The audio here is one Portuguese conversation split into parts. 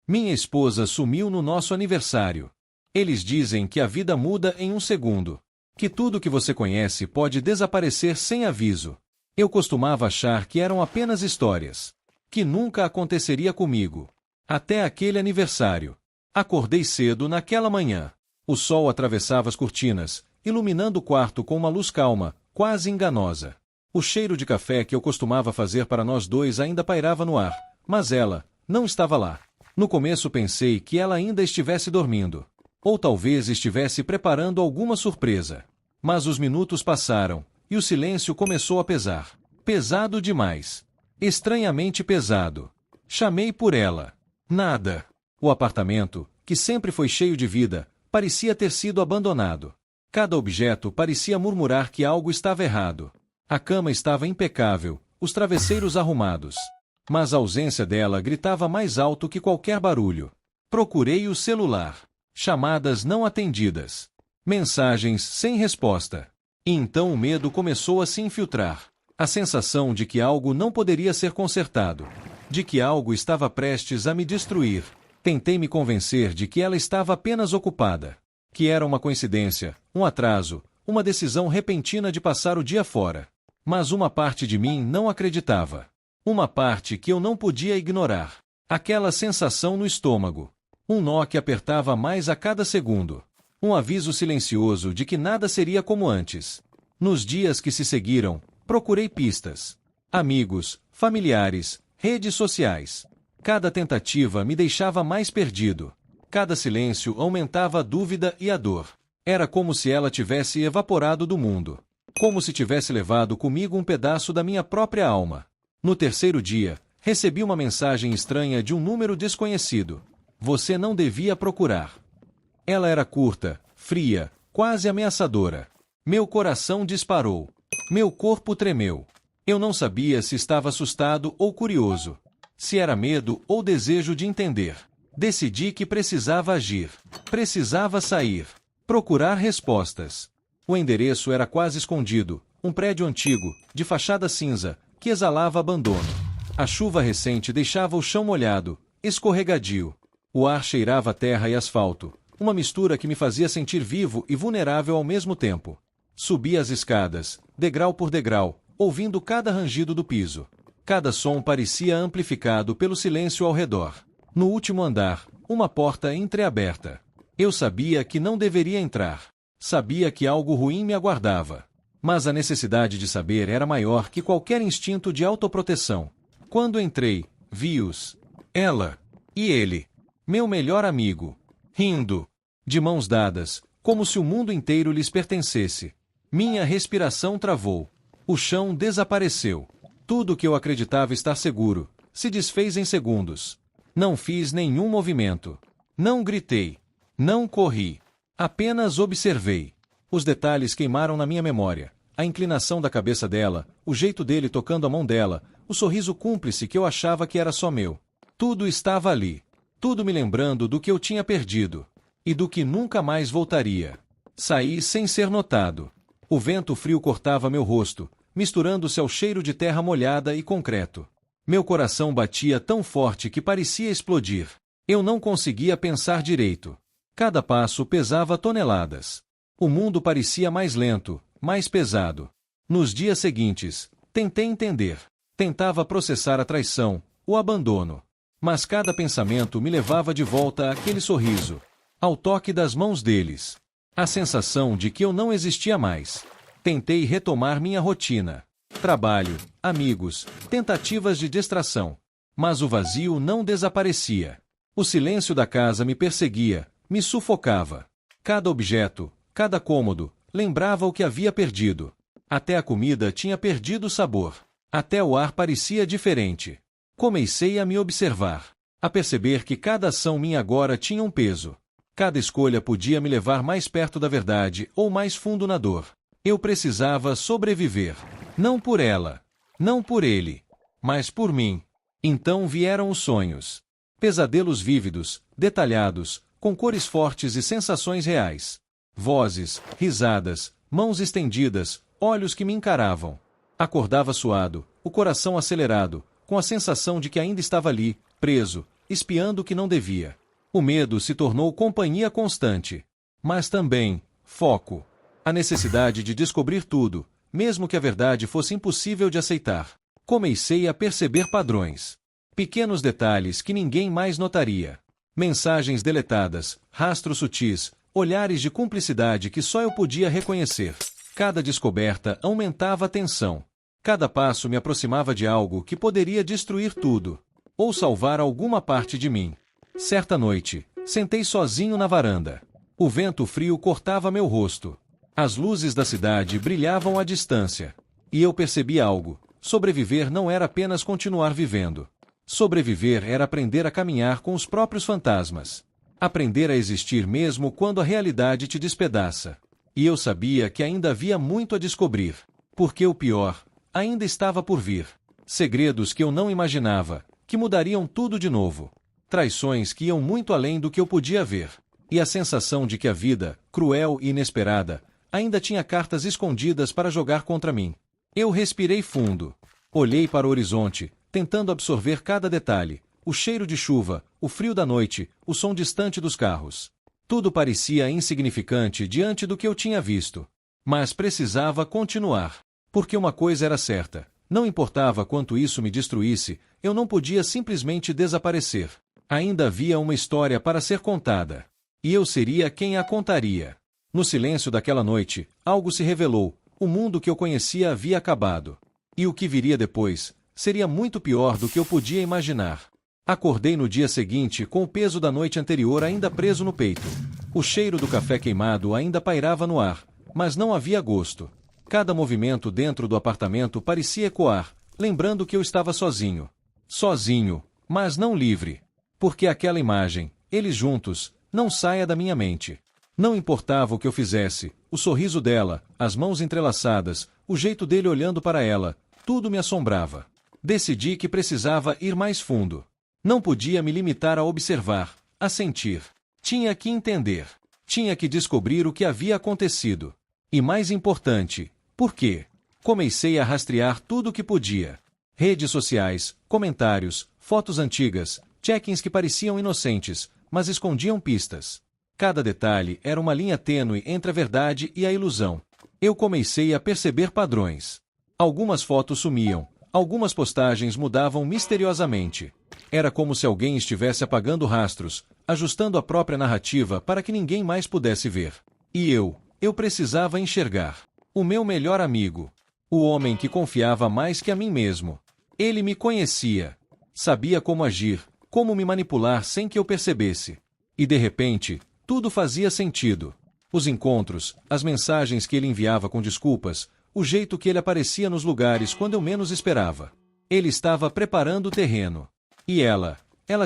Minha esposa sumiu no nosso aniversário. Eles dizem que a vida muda em um segundo. Que tudo que você conhece pode desaparecer sem aviso. Eu costumava achar que eram apenas histórias. Que nunca aconteceria comigo. Até aquele aniversário. Acordei cedo naquela manhã. O sol atravessava as cortinas, iluminando o quarto com uma luz calma, quase enganosa. O cheiro de café que eu costumava fazer para nós dois ainda pairava no ar, mas ela não estava lá. No começo pensei que ela ainda estivesse dormindo. Ou talvez estivesse preparando alguma surpresa. Mas os minutos passaram, e o silêncio começou a pesar. Pesado demais. Estranhamente pesado. Chamei por ela. Nada. O apartamento, que sempre foi cheio de vida, parecia ter sido abandonado. Cada objeto parecia murmurar que algo estava errado. A cama estava impecável, os travesseiros arrumados. Mas a ausência dela gritava mais alto que qualquer barulho. Procurei o celular. Chamadas não atendidas. Mensagens sem resposta. E então o medo começou a se infiltrar. A sensação de que algo não poderia ser consertado. De que algo estava prestes a me destruir. Tentei me convencer de que ela estava apenas ocupada. Que era uma coincidência, um atraso, uma decisão repentina de passar o dia fora. Mas uma parte de mim não acreditava. Uma parte que eu não podia ignorar. Aquela sensação no estômago. Um nó que apertava mais a cada segundo. Um aviso silencioso de que nada seria como antes. Nos dias que se seguiram, procurei pistas. Amigos, familiares, redes sociais. Cada tentativa me deixava mais perdido. Cada silêncio aumentava a dúvida e a dor. Era como se ela tivesse evaporado do mundo. Como se tivesse levado comigo um pedaço da minha própria alma. No terceiro dia, recebi uma mensagem estranha de um número desconhecido. Você não devia procurar. Ela era curta, fria, quase ameaçadora. Meu coração disparou. Meu corpo tremeu. Eu não sabia se estava assustado ou curioso. Se era medo ou desejo de entender. Decidi que precisava agir. Precisava sair. Procurar respostas. O endereço era quase escondido. Um prédio antigo, de fachada cinza, que exalava abandono. A chuva recente deixava o chão molhado, escorregadio. O ar cheirava a terra e asfalto. Uma mistura que me fazia sentir vivo e vulnerável ao mesmo tempo. Subi as escadas, degrau por degrau, ouvindo cada rangido do piso. Cada som parecia amplificado pelo silêncio ao redor. No último andar, uma porta entreaberta. Eu sabia que não deveria entrar. Sabia que algo ruim me aguardava. Mas a necessidade de saber era maior que qualquer instinto de autoproteção. Quando entrei, vi-os. Ela. E ele. Meu melhor amigo. Rindo. De mãos dadas, como se o mundo inteiro lhes pertencesse. Minha respiração travou. O chão desapareceu. Tudo que eu acreditava estar seguro se desfez em segundos. Não fiz nenhum movimento. Não gritei. Não corri. Apenas observei. Os detalhes queimaram na minha memória. A inclinação da cabeça dela, o jeito dele tocando a mão dela, o sorriso cúmplice que eu achava que era só meu. Tudo estava ali. Tudo me lembrando do que eu tinha perdido. E do que nunca mais voltaria. Saí sem ser notado. O vento frio cortava meu rosto, misturando-se ao cheiro de terra molhada e concreto. Meu coração batia tão forte que parecia explodir. Eu não conseguia pensar direito. Cada passo pesava toneladas. O mundo parecia mais lento, mais pesado. Nos dias seguintes, tentei entender. Tentava processar a traição, o abandono. Mas cada pensamento me levava de volta àquele sorriso, ao toque das mãos deles. A sensação de que eu não existia mais. Tentei retomar minha rotina. Trabalho, amigos, tentativas de distração. Mas o vazio não desaparecia. O silêncio da casa me perseguia, me sufocava. Cada objeto, cada cômodo, lembrava o que havia perdido. Até a comida tinha perdido o sabor. Até o ar parecia diferente. Comecei a me observar. A perceber que cada ação minha agora tinha um peso. Cada escolha podia me levar mais perto da verdade ou mais fundo na dor. Eu precisava sobreviver. Não por ela. Não por ele. Mas por mim. Então vieram os sonhos. Pesadelos vívidos, detalhados, com cores fortes e sensações reais. Vozes, risadas, mãos estendidas, olhos que me encaravam. Acordava suado, o coração acelerado, com a sensação de que ainda estava ali, preso, espiando o que não devia. O medo se tornou companhia constante. Mas também, foco. A necessidade de descobrir tudo, mesmo que a verdade fosse impossível de aceitar. Comecei a perceber padrões. Pequenos detalhes que ninguém mais notaria. Mensagens deletadas, rastros sutis, olhares de cumplicidade que só eu podia reconhecer. Cada descoberta aumentava a tensão. Cada passo me aproximava de algo que poderia destruir tudo, ou salvar alguma parte de mim. Certa noite, sentei sozinho na varanda. O vento frio cortava meu rosto. As luzes da cidade brilhavam à distância. E eu percebi algo. Sobreviver não era apenas continuar vivendo. Sobreviver era aprender a caminhar com os próprios fantasmas. Aprender a existir mesmo quando a realidade te despedaça. E eu sabia que ainda havia muito a descobrir. Porque o pior ainda estava por vir. Segredos que eu não imaginava, que mudariam tudo de novo. Traições que iam muito além do que eu podia ver. E a sensação de que a vida, cruel e inesperada, ainda tinha cartas escondidas para jogar contra mim. Eu respirei fundo. Olhei para o horizonte, tentando absorver cada detalhe. O cheiro de chuva, o frio da noite, o som distante dos carros. Tudo parecia insignificante diante do que eu tinha visto. Mas precisava continuar. Porque uma coisa era certa. Não importava quanto isso me destruísse, eu não podia simplesmente desaparecer. Ainda havia uma história para ser contada. E eu seria quem a contaria. No silêncio daquela noite, algo se revelou. O mundo que eu conhecia havia acabado. E o que viria depois seria muito pior do que eu podia imaginar. Acordei no dia seguinte com o peso da noite anterior ainda preso no peito. O cheiro do café queimado ainda pairava no ar, mas não havia gosto. Cada movimento dentro do apartamento parecia ecoar, lembrando que eu estava sozinho. Sozinho, mas não livre. Porque aquela imagem, eles juntos, não saia da minha mente. Não importava o que eu fizesse, o sorriso dela, as mãos entrelaçadas, o jeito dele olhando para ela, tudo me assombrava. Decidi que precisava ir mais fundo. Não podia me limitar a observar, a sentir. Tinha que entender. Tinha que descobrir o que havia acontecido. E mais importante, por quê? Comecei a rastrear tudo o que podia. Redes sociais, comentários, fotos antigas, check-ins que pareciam inocentes, mas escondiam pistas. Cada detalhe era uma linha tênue entre a verdade e a ilusão. Eu comecei a perceber padrões. Algumas fotos sumiam, algumas postagens mudavam misteriosamente. Era como se alguém estivesse apagando rastros, ajustando a própria narrativa para que ninguém mais pudesse ver. E eu precisava enxergar. O meu melhor amigo. O homem que confiava mais que a mim mesmo. Ele me conhecia. Sabia como agir, como me manipular sem que eu percebesse. E de repente, tudo fazia sentido. Os encontros, as mensagens que ele enviava com desculpas, o jeito que ele aparecia nos lugares quando eu menos esperava. Ele estava preparando o terreno. E ela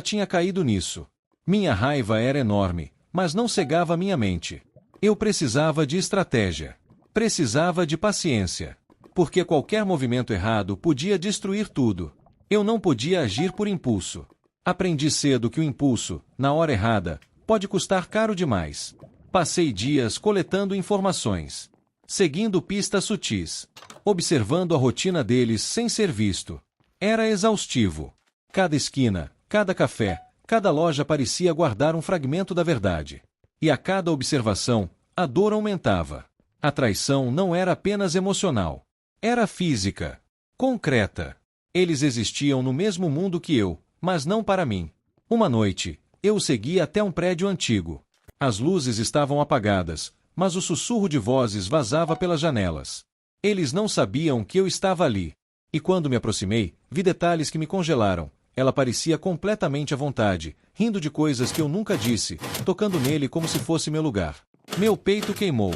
tinha caído nisso. Minha raiva era enorme, mas não cegava minha mente. Eu precisava de estratégia. Precisava de paciência. Porque qualquer movimento errado podia destruir tudo. Eu não podia agir por impulso. Aprendi cedo que o impulso, na hora errada, pode custar caro demais. Passei dias coletando informações. Seguindo pistas sutis. Observando a rotina deles sem ser visto. Era exaustivo. Cada esquina, cada café, cada loja parecia guardar um fragmento da verdade. E a cada observação, a dor aumentava. A traição não era apenas emocional. Era física. Concreta. Eles existiam no mesmo mundo que eu, mas não para mim. Uma noite, eu o segui até um prédio antigo. As luzes estavam apagadas, mas o sussurro de vozes vazava pelas janelas. Eles não sabiam que eu estava ali. E quando me aproximei, vi detalhes que me congelaram. Ela parecia completamente à vontade, rindo de coisas que eu nunca disse, tocando nele como se fosse meu lugar. Meu peito queimou.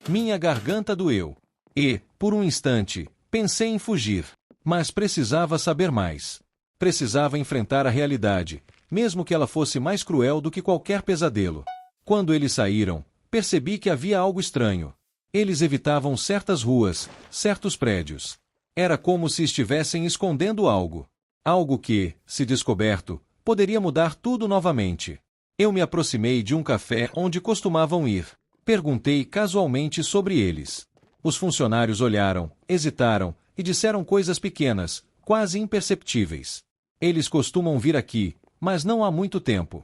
Minha garganta doeu. E, por um instante, pensei em fugir. Mas precisava saber mais. Precisava enfrentar a realidade, mesmo que ela fosse mais cruel do que qualquer pesadelo. Quando eles saíram, percebi que havia algo estranho. Eles evitavam certas ruas, certos prédios. Era como se estivessem escondendo algo. Algo que, se descoberto, poderia mudar tudo novamente. Eu me aproximei de um café onde costumavam ir. Perguntei casualmente sobre eles. Os funcionários olharam, hesitaram e disseram coisas pequenas, quase imperceptíveis. Eles costumam vir aqui, mas não há muito tempo.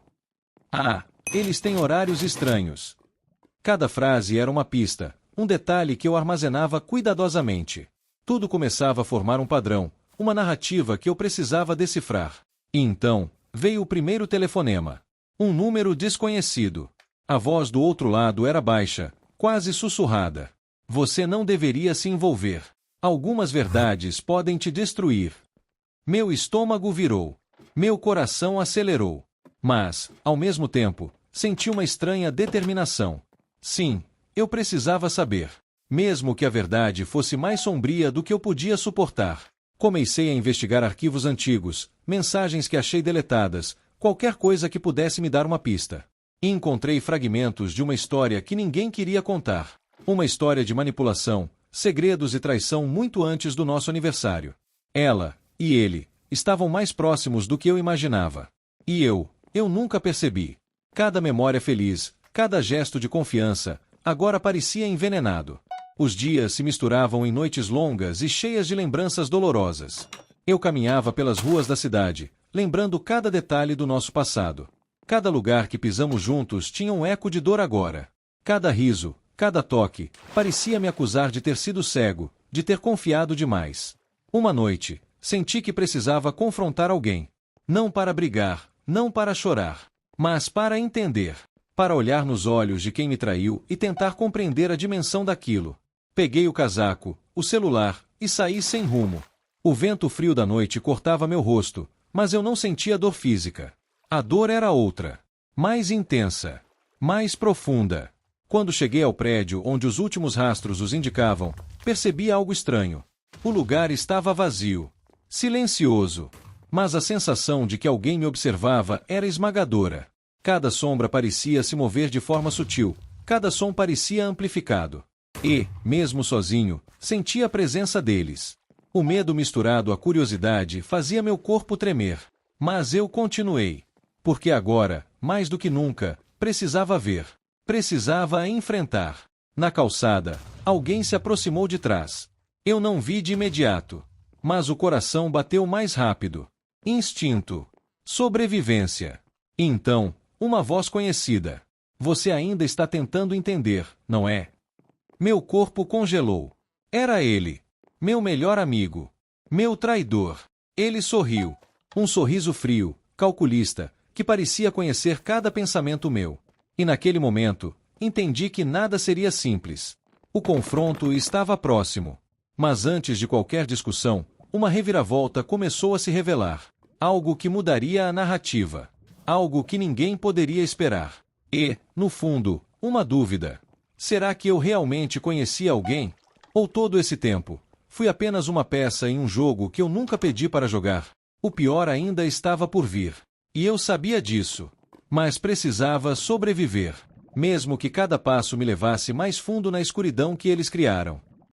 Ah, eles têm horários estranhos. Cada frase era uma pista, um detalhe que eu armazenava cuidadosamente. Tudo começava a formar um padrão, uma narrativa que eu precisava decifrar. E então, veio o primeiro telefonema. Um número desconhecido. A voz do outro lado era baixa, quase sussurrada. Você não deveria se envolver. Algumas verdades podem te destruir. Meu estômago virou. Meu coração acelerou. Mas, ao mesmo tempo, senti uma estranha determinação. Sim, eu precisava saber. Mesmo que a verdade fosse mais sombria do que eu podia suportar. Comecei a investigar arquivos antigos, mensagens que achei deletadas, qualquer coisa que pudesse me dar uma pista. E encontrei fragmentos de uma história que ninguém queria contar. Uma história de manipulação, segredos e traição muito antes do nosso aniversário. Ela e ele estavam mais próximos do que eu imaginava. E eu nunca percebi. Cada memória feliz, cada gesto de confiança, agora parecia envenenado. Os dias se misturavam em noites longas e cheias de lembranças dolorosas. Eu caminhava pelas ruas da cidade, lembrando cada detalhe do nosso passado. Cada lugar que pisamos juntos tinha um eco de dor agora. Cada riso, cada toque, parecia me acusar de ter sido cego, de ter confiado demais. Uma noite, senti que precisava confrontar alguém. Não para brigar, não para chorar, mas para entender. Para olhar nos olhos de quem me traiu e tentar compreender a dimensão daquilo. Peguei o casaco, o celular, e saí sem rumo. O vento frio da noite cortava meu rosto, mas eu não sentia dor física. A dor era outra. Mais intensa. Mais profunda. Quando cheguei ao prédio onde os últimos rastros os indicavam, percebi algo estranho. O lugar estava vazio. Silencioso. Mas a sensação de que alguém me observava era esmagadora. Cada sombra parecia se mover de forma sutil, cada som parecia amplificado. E, mesmo sozinho, sentia a presença deles. O medo misturado à curiosidade fazia meu corpo tremer. Mas eu continuei. Porque agora, mais do que nunca, precisava ver. Precisava enfrentar. Na calçada, alguém se aproximou de trás. Eu não vi de imediato. Mas o coração bateu mais rápido. Instinto. Sobrevivência. E então, uma voz conhecida. Você ainda está tentando entender, não é? Meu corpo congelou. Era ele. Meu melhor amigo. Meu traidor. Ele sorriu. Um sorriso frio, calculista, que parecia conhecer cada pensamento meu. E naquele momento, entendi que nada seria simples. O confronto estava próximo. Mas antes de qualquer discussão, uma reviravolta começou a se revelar. Algo que mudaria a narrativa. Algo que ninguém poderia esperar. E, no fundo, uma dúvida. Será que eu realmente conhecia alguém? Ou todo esse tempo, fui apenas uma peça em um jogo que eu nunca pedi para jogar? O pior ainda estava por vir. E eu sabia disso. Mas precisava sobreviver. Mesmo que cada passo me levasse mais fundo na escuridão que eles criaram.